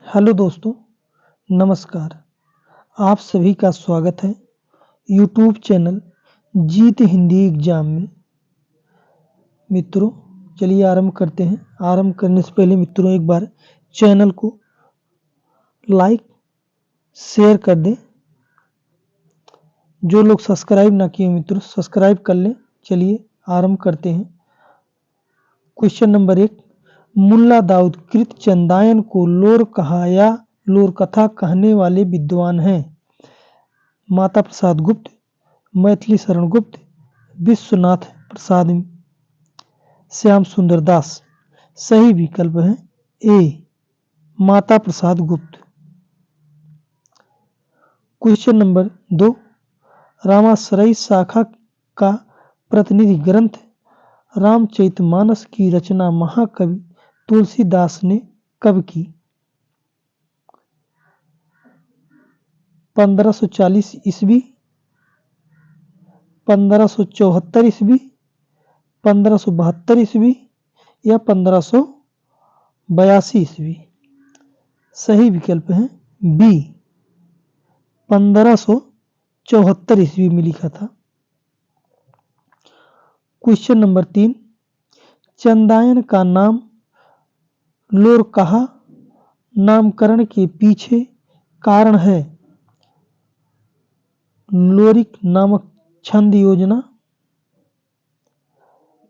Hello दोस्तों, नमस्कार। आप सभी का स्वागत है यूट्यूब चैनल जीत हिंदी एग्जाम में। मित्रों, चलिए आरंभ करते हैं। आरंभ करने से पहले मित्रों एक बार चैनल को लाइक शेयर कर दें। जो लोग सब्सक्राइब ना किए मित्रों सब्सक्राइब कर लें। चलिए आरंभ करते हैं। क्वेश्चन नंबर 1, मुल्ला दाऊद कृत चंदायन को लोर कहा या लोर कथा कहने वाले विद्वान हैं? माता प्रसाद गुप्त, मैथिली शरण गुप्त, विश्वनाथ प्रसाद, श्याम सुंदर दास। सही विकल्प है ए, माता प्रसाद गुप्त। क्वेश्चन नंबर 2, रामाश्रयी शाखा का प्रतिनिधि ग्रंथ रामचरितमानस की रचना महाकवि तुलसीदास ने कब की? 1540 ईस्वी, 1574 ईस्वी, 1572 ईस्वी या 1582 ईस्वी। सही विकल्प है बी, 1574 ईस्वी में लिखा था। क्वेश्चन नंबर 3, चंदायन का नाम लोरकाहा नामकरण के पीछे कारण है? लोरिक नामक छंद योजना,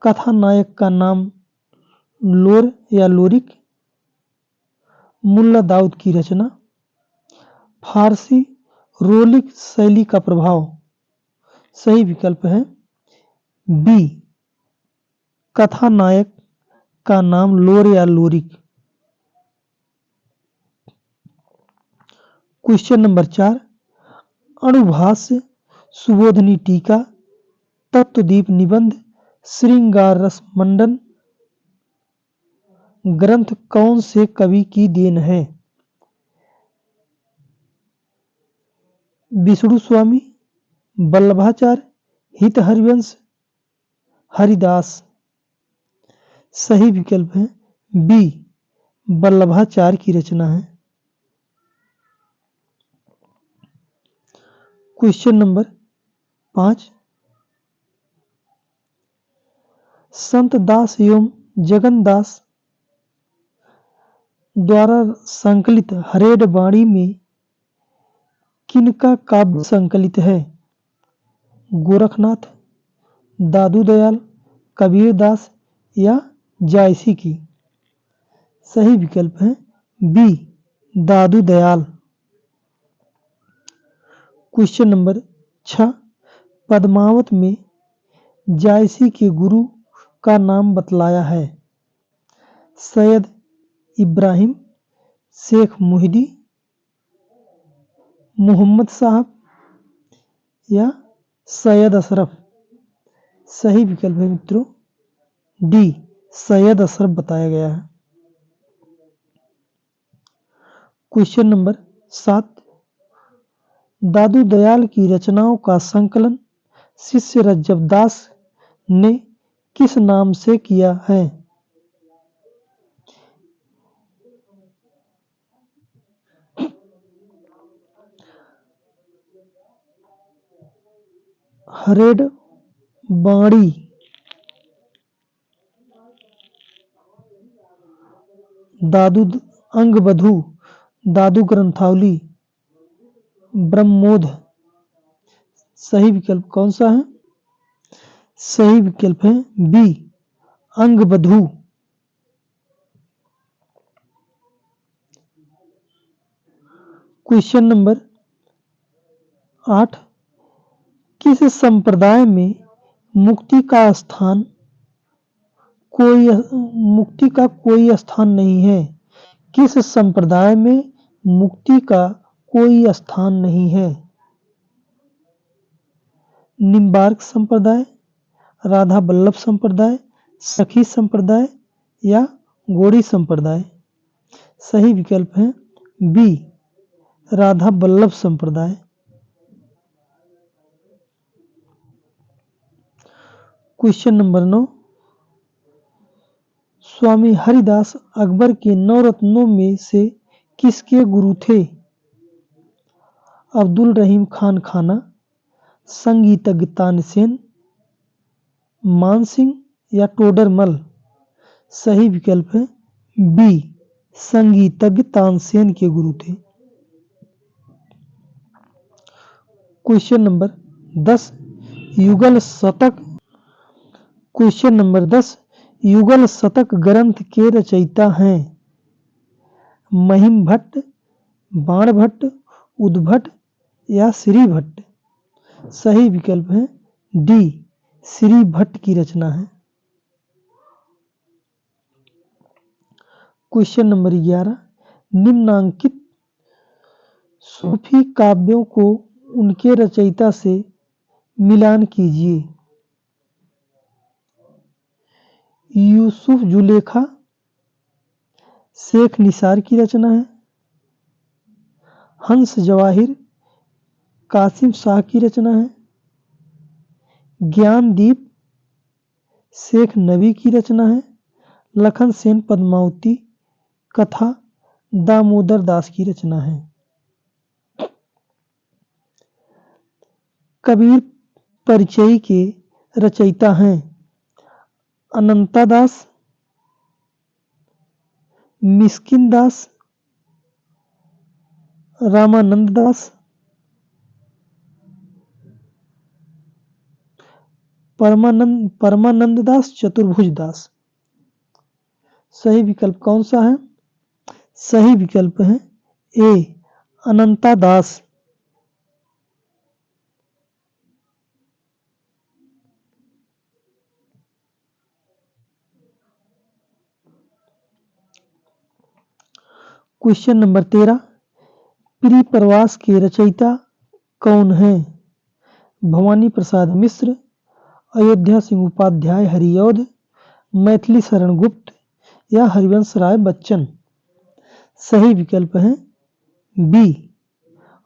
कथानायक का नाम लोर या लोरिक, मुल्ला दाऊद की रचना, फारसी रोलिक शैली का प्रभाव। सही विकल्प है बी, कथानायक का नाम लोर या लोरिक। क्वेश्चन नंबर 4, अणुभाष्य, सुबोधनी टीका, तत्वदीप निबंध, श्रृंगार रस मंडन ग्रंथ कौन से कवि की देन है? विष्णु स्वामी, वल्लभाचार्य, हित हरिवंश, हरिदास। सही विकल्प है बी, वल्लभाचार्य की रचना है। क्वेश्चन नंबर 5, संत दास एवं जगन दास द्वारा संकलित हरेड वाणी में किनका काव्य संकलित है? गोरखनाथ, दादू दयाल, कबीर दास या जायसी की। सही विकल्प है बी, दादू दयाल। क्वेश्चन नंबर 6, पद्मावत में जायसी के गुरु का नाम बतलाया है? सैयद इब्राहिम, शेख मुहिदी, मोहम्मद साहब या सैयद अशरफ। सही विकल्प है मित्रों डी, सैयद अशरफ बताया गया है। क्वेश्चन नंबर 7, दादू दयाल की रचनाओं का संकलन शिष्य रज्जब दास ने किस नाम से किया है? हरेड बाणी, दादू अंगबधू, दादू ग्रंथावली, ब्रह्मोध। सही विकल्प कौन सा है? सही विकल्प है बी, अंगबधू। क्वेश्चन नंबर 8, किस संप्रदाय में मुक्ति का कोई स्थान नहीं है? किस संप्रदाय में मुक्ति का कोई स्थान नहीं है? निम्बार्क संप्रदाय, राधा बल्लभ संप्रदाय, सखी संप्रदाय या गौड़ी संप्रदाय। सही विकल्प है बी, राधा बल्लभ संप्रदाय। क्वेश्चन नंबर 9, स्वामी हरिदास अकबर के 9 रत्नों में से किसके गुरु थे? अब्दुल रहीम खान खाना, संगीतज्ञ तानसेन, मानसिंह या टोडरमल? सही विकल्प है बी, संगीतज्ञ तानसेन के गुरु थे। क्वेश्चन नंबर 10 युगल शतक क्वेश्चन नंबर 10 युगल शतक ग्रंथ के रचयिता हैं? महिम भट्ट, बाण भट्ट, उद्भट या श्री भट्ट? सही विकल्प है डी, श्री भट्ट की रचना है। क्वेश्चन नंबर 11 निम्नांकित सूफी काव्यों को उनके रचयिता से मिलान कीजिए। यूसुफ जुलेखा शेख निसार की रचना है। हंस जवाहिर कासिम शाह की रचना है। ज्ञानदीप शेख नबी की रचना है। लखन सेन पद्मावती कथा दामोदर दास की रचना है। कबीर परिचय के रचयिता हैं? अनंता दास, मिस्किन दास, रामानंद दास, परमानंद दास, चतुर्भुज दास? सही विकल्प कौन सा है? सही विकल्प है ए, अनंता दास। क्वेश्चन नंबर 13 प्रिय प्रवास के रचयिता कौन हैं? भवानी प्रसाद मिश्र, अयोध्या सिंह उपाध्याय हरिऔध, मैथिली शरण गुप्त या हरिवंश राय बच्चन? सही विकल्प है बी,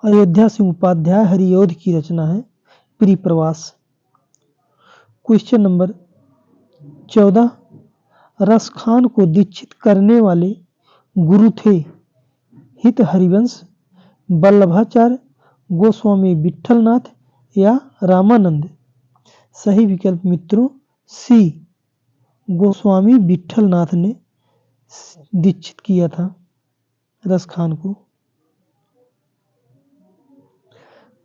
अयोध्या सिंह उपाध्याय हरिऔध की रचना है प्रिय प्रवास। क्वेश्चन नंबर 14 रसखान को दीक्षित करने वाले गुरु थे? हित हरिवंश, वल्लभाचार्य, गोस्वामी विठलनाथ या रामानंद? सही विकल्प मित्रों सी, गोस्वामी विठलनाथ ने दीक्षित किया था रसखान को।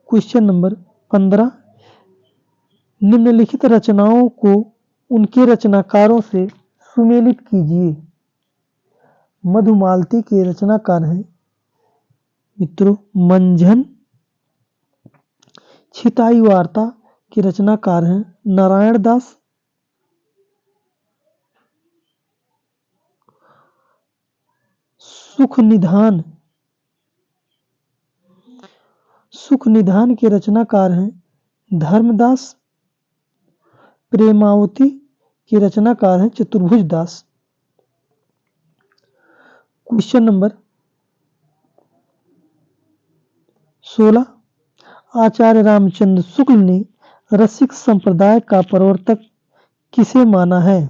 क्वेश्चन नंबर 15 निम्नलिखित रचनाओं को उनके रचनाकारों से सुमेलित कीजिए। मधुमालती के रचनाकार हैं मित्रों मंझन। छिताई वार्ता के रचनाकार हैं नारायण दास। सुख निधान के रचनाकार हैं धर्मदास। प्रेमावती के रचनाकार हैं चतुर्भुज दास। क्वेश्चन नंबर 16 आचार्य रामचंद्र शुक्ल ने रसिक संप्रदाय का प्रवर्तक किसे माना है?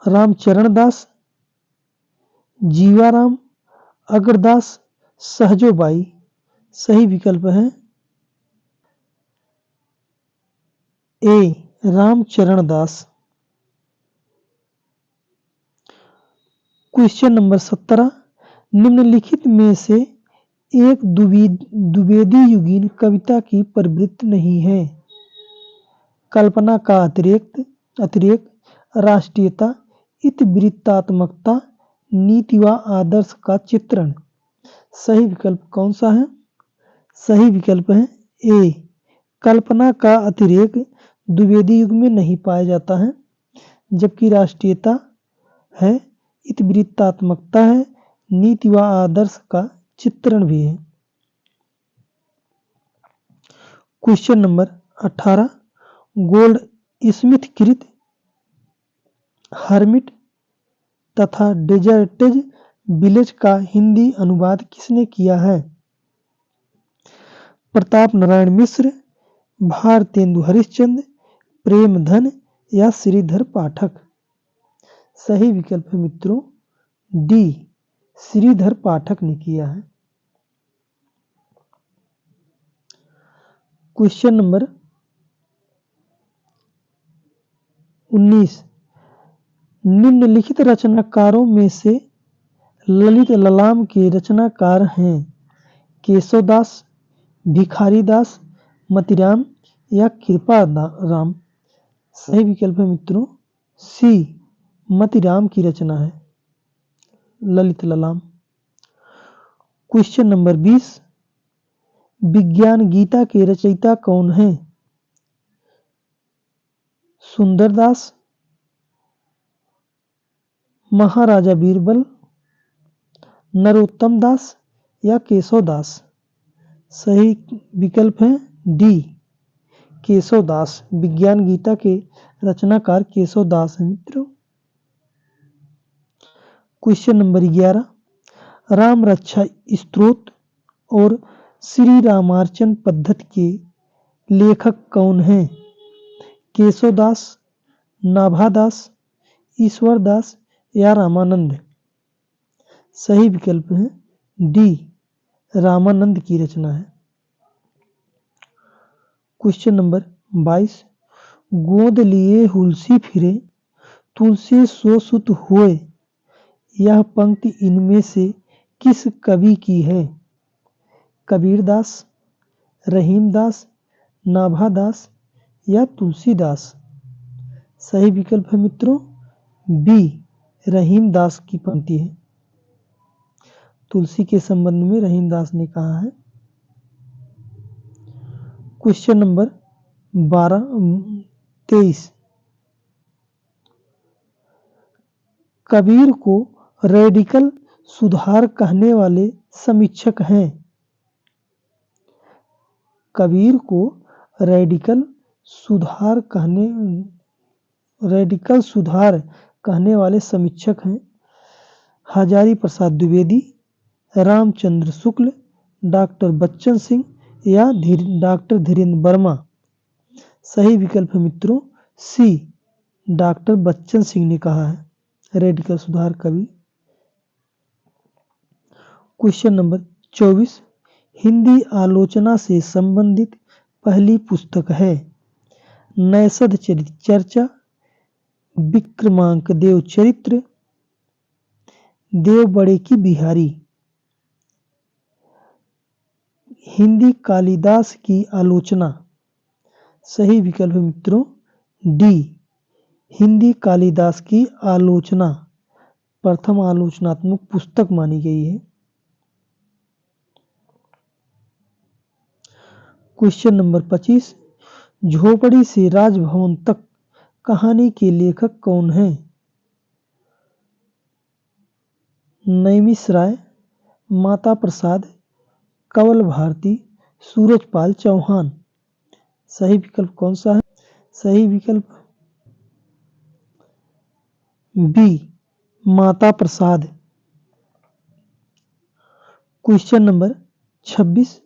रामचरण दास, जीवाराम, अग्रदास, सहजोबाई? सही विकल्प है ए, रामचरण दास। क्वेश्चन नंबर 17 निम्नलिखित में से एक द्विवेदी युगीन कविता की प्रवृत्ति नहीं है? कल्पना का अतिरेक, राष्ट्रीयता, इतिवृत्तात्मकता, नीति व आदर्श का चित्रण? सही विकल्प कौन सा है? सही विकल्प है ए, कल्पना का अतिरेक द्विवेदी युग में नहीं पाया जाता है, जबकि राष्ट्रीयता है, इतिवृत्तात्मकता है, नीति व आदर्श का चित्रण भी है। क्वेश्चन नंबर 18 गोल्ड स्मिथ कृत हर्मिट तथा डेजर्टेज विलेज का हिंदी अनुवाद किसने किया है? प्रताप नारायण मिश्र, भारतेंदु हरिश्चंद्र, प्रेमधन या श्रीधर पाठक? सही विकल्प है मित्रों डी, श्रीधर पाठक ने किया है। क्वेश्चन नंबर 19, निम्नलिखित रचनाकारों में से ललित ललाम के रचनाकार हैं केशवदास, भिखारीदास, मतीराम या कृपाराम। सही विकल्प है मित्रों सी, मतीराम की रचना है ललित ललाम। क्वेश्चन नंबर 20, विज्ञान गीता के रचयिता कौन हैं? सुंदरदास, महाराजा बीरबल, नरोत्तम दास या केशवदास। सही विकल्प है डी, केशवदास। विज्ञान गीता के रचनाकार केशवदास हैं मित्रों। क्वेश्चन नंबर 11, राम रक्षा स्तोत्र और श्री रामार्चन पद्धति के लेखक कौन हैं? केशवदास, नाभादास, ईश्वरदास या रामानंद। सही विकल्प है डी, रामानंद की रचना है। क्वेश्चन नंबर 22, गोद लिए हुलसी फिरे तुलसी सो सुत होए, यह पंक्ति इनमें से किस कवि की है? कबीरदास, रहीमदास, नाभादास या तुलसीदास। सही विकल्प है मित्रों बी, रहीमदास की पंक्ति है। तुलसी के संबंध में रहीमदास ने कहा है। क्वेश्चन नंबर 23, कबीर को रेडिकल सुधार कहने वाले समीक्षक हैं? कबीर को रेडिकल सुधार कहने वाले समीक्षक हैं हजारी प्रसाद द्विवेदी, रामचंद्र शुक्ल, डॉक्टर बच्चन सिंह या डॉक्टर धीरेन्द्र वर्मा। सही विकल्प है मित्रों सी, डॉक्टर बच्चन सिंह ने कहा है रेडिकल सुधार कवि। क्वेश्चन नंबर 24, हिंदी आलोचना से संबंधित पहली पुस्तक है नैषध चर्चा, विक्रमांक देव चरित्र, देव बड़े की बिहारी। हिंदी कालिदास की आलोचना। सही विकल्प है मित्रों डी, हिंदी कालिदास की आलोचना प्रथम आलोचनात्मक पुस्तक मानी गई है। क्वेश्चन नंबर 25, झोपड़ी से राजभवन तक कहानी के लेखक कौन हैं? नैमिष राय, माता प्रसाद, कंवल भारती, सूरजपाल चौहान। सही विकल्प कौन सा है? सही विकल्प B, Mata Prasad. Question number 26,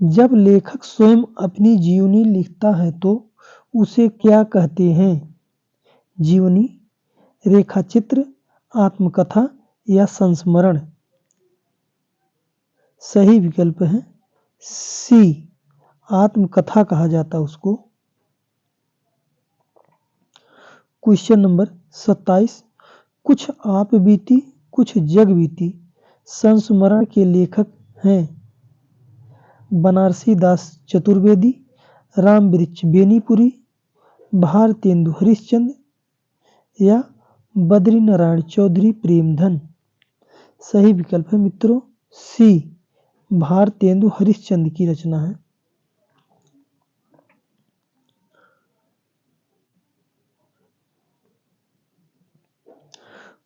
जब लेखक स्वयं अपनी जीवनी लिखता है तो उसे क्या कहते हैं? जीवनी, रेखाचित्र, आत्मकथा या संस्मरण। सही विकल्प है सी, आत्मकथा कहा जाता है उसको। क्वेश्चन नंबर 27, कुछ आप बीती कुछ जग बीती संस्मरण के लेखक हैं बनारसी दास चतुर्वेदी, राम वृक्ष बेनीपुरी, भारतेंदु हरिश्चंद्र या बद्री नारायण चौधरी प्रेमधन। सही विकल्प है मित्रों सी, भारतेंदु हरिश्चंद्र की रचना है।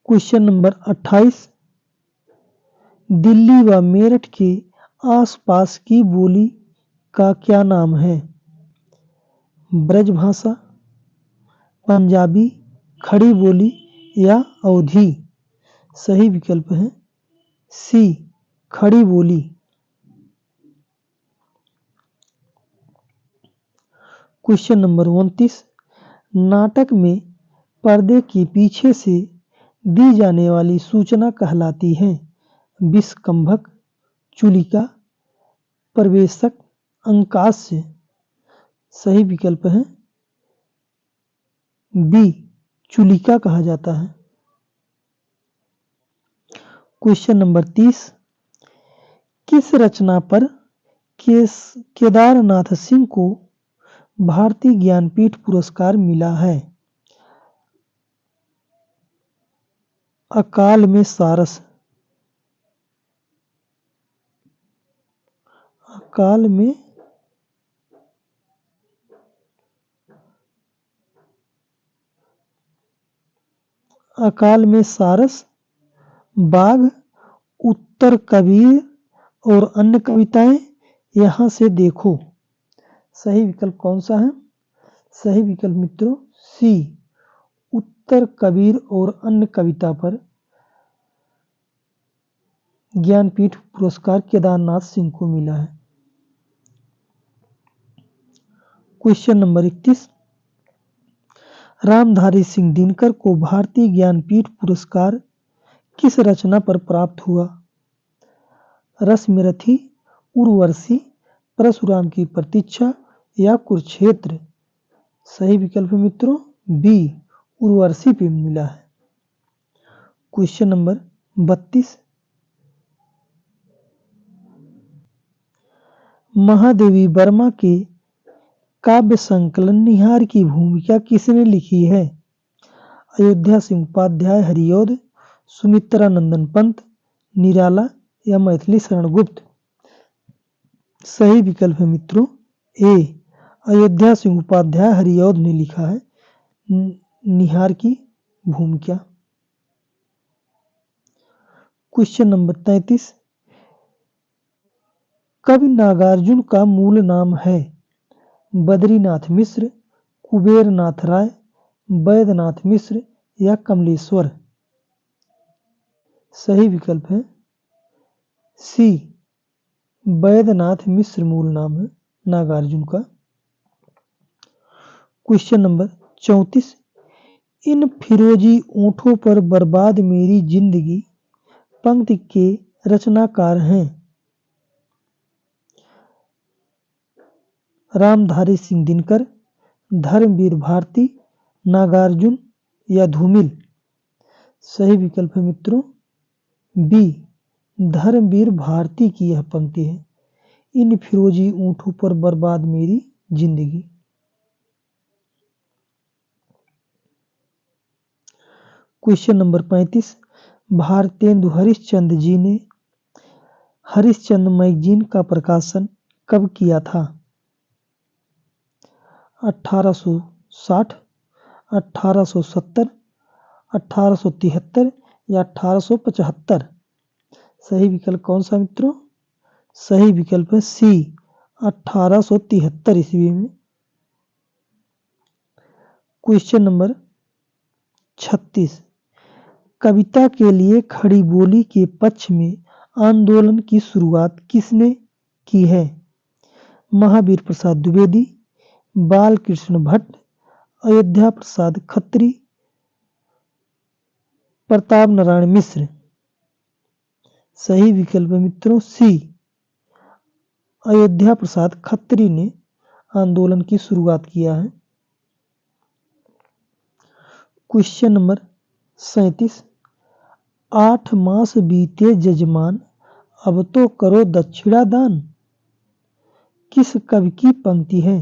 क्वेश्चन नंबर 28, दिल्ली व मेरठ के आसपास की बोली का क्या नाम है? ब्रजभाषा, पंजाबी, खड़ी बोली या अवधी। सही विकल्प है सी, खड़ी बोली। क्वेश्चन नंबर 29, नाटक में पर्दे के पीछे से दी जाने वाली सूचना कहलाती है? विषकंभक, चूलिका, प्रवेशक, अंकास्य। सही विकल्प है बी, चूलिका कहा जाता है। क्वेश्चन नंबर 30, किस रचना पर केदारनाथ सिंह को भारतीय ज्ञानपीठ पुरस्कार मिला है? अकाल में सारस, अकाल में सारस, बाघ, उत्तर कबीर और अन्य कविताएं, यहां से देखो। सही विकल्प कौन सा है? सही विकल्प मित्रों सी, उत्तर कबीर और अन्य कविता पर ज्ञानपीठ पुरस्कार केदारनाथ सिंह को मिला है। क्वेश्चन नंबर 31, रामधारी सिंह दिनकर को भारतीय ज्ञानपीठ पुरस्कार किस रचना पर प्राप्त हुआ? रसमरथी, उर्वशी, परशुराम की प्रतीक्षा या कुरुक्षेत्र। सही विकल्प मित्रों बी, उर्वशी पे मिला है। क्वेश्चन नंबर 32, महादेवी वर्मा के काव्य संकलन निहार की भूमिका किसने लिखी है? अयोध्या सिंह उपाध्याय हरिऔध, सुमित्रा नंदन पंत, निराला या मैथिली शरण गुप्त। सही विकल्प है मित्रों ए, अयोध्या सिंह उपाध्याय हरिऔध ने लिखा है निहार की भूमिका। क्वेश्चन नंबर 33, कवि नागार्जुन का मूल नाम है? बद्रीनाथ मिश्र, कुबेरनाथ राय, वैद्यनाथ मिश्र या कमलेश्वर। सही विकल्प है सी, वैद्यनाथ मिश्र मूल नाम है नागार्जुन का। क्वेश्चन नंबर 34, इन फिरोजी ऊँटों पर बर्बाद मेरी जिंदगी पंक्ति के रचनाकार हैं? रामधारी सिंह दिनकर, धर्मवीर भारती, नागार्जुन या धूमिल। सही विकल्प है मित्रों बी, धर्मवीर भारती की यह पंक्ति है, इन फिरोजी ऊँटों पर बर्बाद मेरी जिंदगी। क्वेश्चन नंबर 35, भारतेंदु हरिश्चंद्र जी ने हरिश्चंद्र मैगजीन का प्रकाशन कब किया था? 1860, 1870, 1873 या 1875। सही विकल्प कौन सा मित्रों? सही विकल्प है सी, 1873 ईस्वी में। क्वेश्चन नंबर 36, कविता के लिए खड़ी बोली के पक्ष में आंदोलन की शुरुआत किसने की है? महावीर प्रसाद द्विवेदी, बाल कृष्ण भट्ट, अयोध्या प्रसाद खत्री, प्रताप नारायण मिश्र। सही विकल्प मित्रों सी, अयोध्या प्रसाद खत्री ने आंदोलन की शुरुआत किया है। क्वेश्चन नंबर 37, 8 मास बीते जजमान अब तो करो दक्षिणा दान किस कवि की पंक्ति है?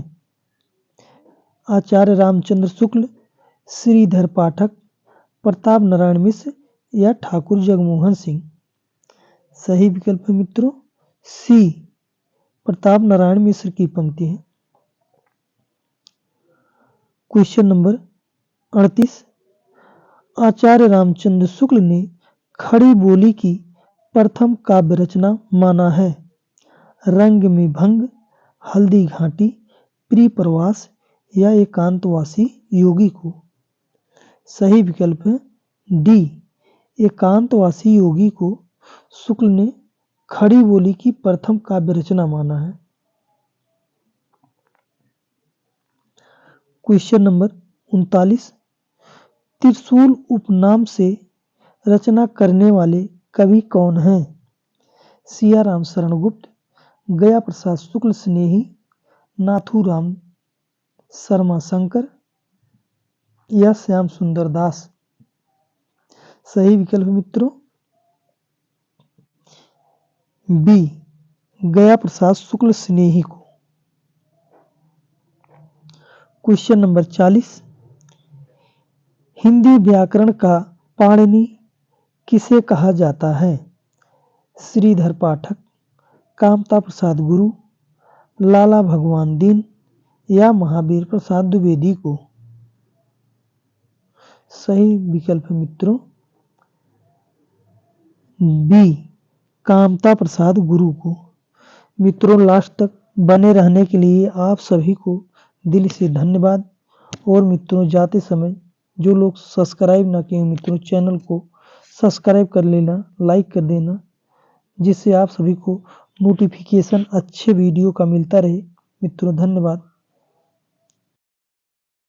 आचार्य रामचंद्र शुक्ल, श्रीधर पाठक, प्रताप नारायण मिश्र या ठाकुर जगमोहन सिंह। सही विकल्प है मित्रों सी, प्रताप नारायण मिश्र की पंक्ति है। क्वेश्चन नंबर 38, आचार्य रामचंद्र शुक्ल ने खड़ी बोली की प्रथम काव्य रचना माना है? रंग में भंग, हल्दी घाटी, प्रिय प्रवास या एकांतवासी योगी को। सही विकल्प है डी, एकांतवासी योगी को शुक्ल ने खड़ी बोली की प्रथम काव्य रचना माना है। क्वेश्चन नंबर 39, त्रिशूल उपनाम से रचना करने वाले कवि कौन हैं? सियाराम शरण गुप्त, गया प्रसाद शुक्ल स्नेही, नाथूराम शर्मा शंकर या श्याम सुंदर दास। सही विकल्प मित्रों बी, गया प्रसाद शुक्ल स्नेही को। क्वेश्चन नंबर 40, हिंदी व्याकरण का पाणिनि किसे कहा जाता है? श्रीधर पाठक, कामता प्रसाद गुरु, लाला भगवान दीन या महावीर प्रसाद द्विवेदी को। सही विकल्प मित्रों बी, कामता प्रसाद गुरु को। मित्रों लास्ट तक बने रहने के लिए आप सभी को दिल से धन्यवाद। और मित्रों जाते समय जो लोग सब्सक्राइब ना किए मित्रों चैनल को सब्सक्राइब कर लेना, लाइक कर देना, जिससे आप सभी को नोटिफिकेशन अच्छे वीडियो का मिलता रहे। मित्रों धन्यवाद।